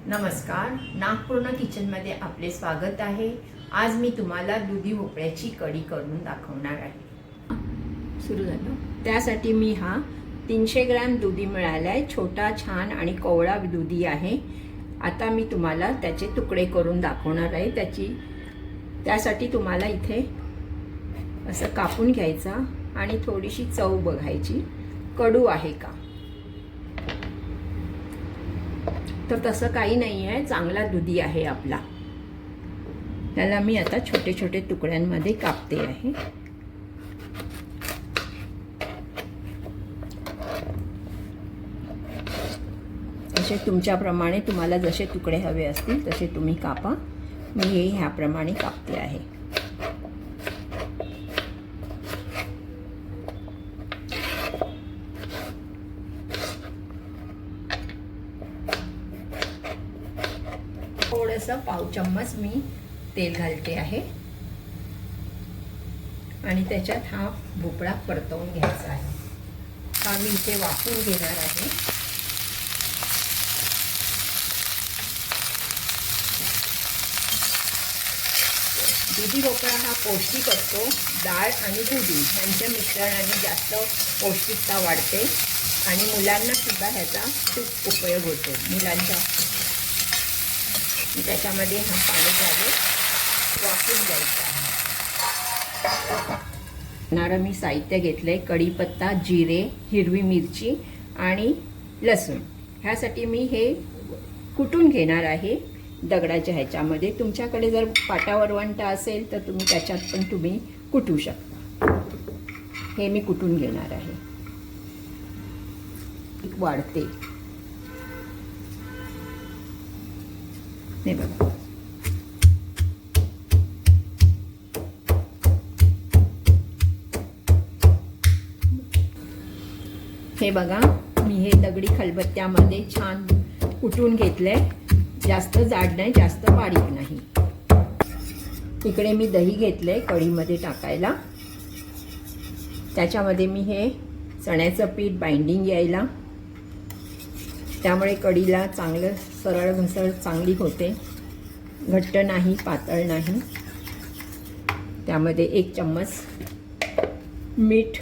नमस्कार, नागपूर्ण किचनमध्ये आपले स्वागत आहे। आज मी तुम्हाला दुधी भोपळ्याची कढी करून दाखवणार आहे। सुरू झालं। त्यासाठी मी हा 300 ग्रॅम दुधी मिळालाय। छोटा छान आणि कोवळा दुधी आहे। आता मी तुम्हाला त्याचे तुकडे करून दाखवणार आहे। त्यासाठी तुम्हाला इथे असं कापून घ्यायचा आणि थोडीशी चव बघायची, कडू आहे का। तर तसं काही नाही आहे, चांगला दुधी आहे आपला। त्याला मी आता छोटे छोटे तुकड्यांमध्ये कापते आहे। असे तुमच्याप्रमाणे तुम्हाला जसे तुकडे हवे असतील तसे तुम्ही कापा। मी हे ह्याप्रमाणे कापते आहे। थोडंसं पाव चम्मच मी तेल घालते आहे आणि त्याच्यात हा भोपळा परतवून घ्यायचा आहे। हा मी इथे वाफवून घेणार आहे। दुधी भोपळा हा पौष्टिक असतो। डाळ आणि दुधी यांच्या मिश्रणाने जास्त पौष्टिकता वाढते आणि मुलांना सुद्धा ह्याचा खूप उपयोग होतो। मुलांच्या त्याच्यामध्ये हा पाणी घालून वाफवून घ्यायचा आहे। मी साहित्य घेतलंय, कढीपत्ता, जिरे, हिरवी मिरची आणि लसूण। ह्यासाठी मी हे कुटून घेणार आहे दगडाच्या ह्याच्यामध्ये। तुमच्याकडे जर पाटावर वंटा असेल तर तुम्ही त्याच्यात पण तुम्ही कुटू शकता। हे मी कुटून घेणार आहे। वाढते हे बघा। हे बघा, मी हे दगडी खलबत्त्यामध्ये छान कुटून घेतलंय। जास्त जाड नाही, जास्त बारीक नाही। इकडे मी दही घेतलंय कढीमध्ये टाकायला। त्याच्यामध्ये मी हे चण्याचं पीठ बाइंडिंग यायला, त्यामुळे कढीला चांगलं सरळ घसळ चांगली होते। घट्ट नाही, पातळ नाही। त्यामध्ये 1 चम्मच मीठ,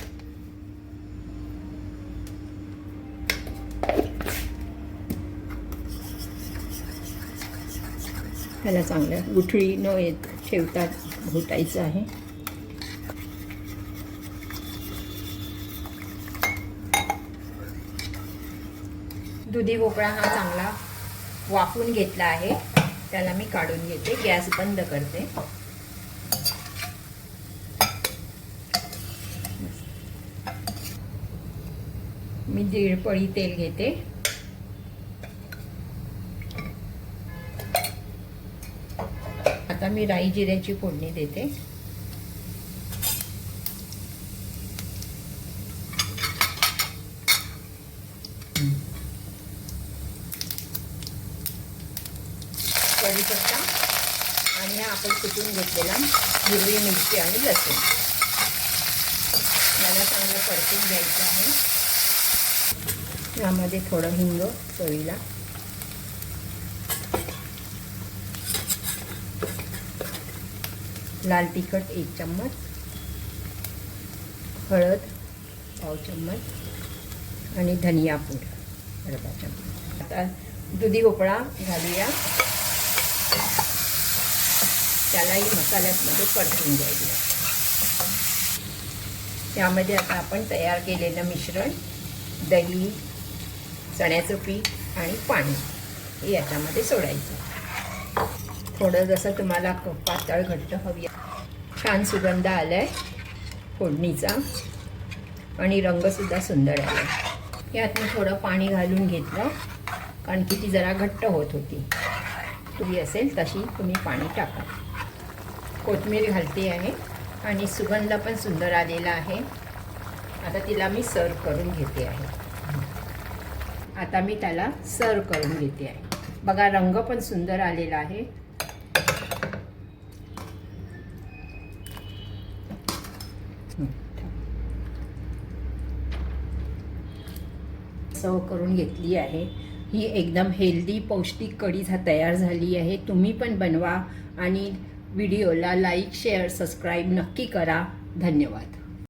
त्याला चांगलं गुठळी न येत ठेवता घोटायचं आहे। दुधी भोपळा हा चांगला वाफवून घेतला आहे। त्याला मी काढून घेते, गॅस बंद करते। मी 1.5 पळी तेल घेते। आता मी राई जिऱ्याची फोडणी देते। कढीपत्ता आणि आपण कुटून घेतलेला हिरवी मिरची आणि लसूण याला चांगलं परतून घ्यायचं आहे। यामध्ये थोडं हिंग चवीला, लाल तिखट 1 चम्मच, हळद पाव चम्मच आणि धनिया पूड अर्धा चम्मच। आता दुधी भोपळा घालूया, त्यालाही मसाल्यामध्ये परतून घ्यायला। त्यामध्ये आता आपण तयार केलेलं मिश्रण, दही, चण्याचं पीठ आणि पाणी हे याच्यामध्ये सोडायचं। थोडं जसं तुम्हाला पातळ घट्ट हवी। छान सुगंध आलाय फोडणीचा आणि रंगसुद्धा सुंदर आलाय। यात मी थोडं पाणी घालून घेतलं कारण की ती जरा घट्ट होत होती। तुम्ही असेल तशी तुम्ही पाणी टाका। कोथिंबीर घालते आहे आणि सुगंध पण सुंदर आलेला आहे। आता तिला मी सर्व करून घेते आहे। आता मी त्याला सर्व करून घेते आहे। बघा, रंग पण सुंदर आलेला आहे। सर्व करून घेतली आहे। ही एकदम हेल्दी पौष्टिक कढी तयार झाली आहे. तुम्ही पण बनवा आणि व्हिडिओला लाईक शेअर सबस्क्राईब नक्की करा. धन्यवाद.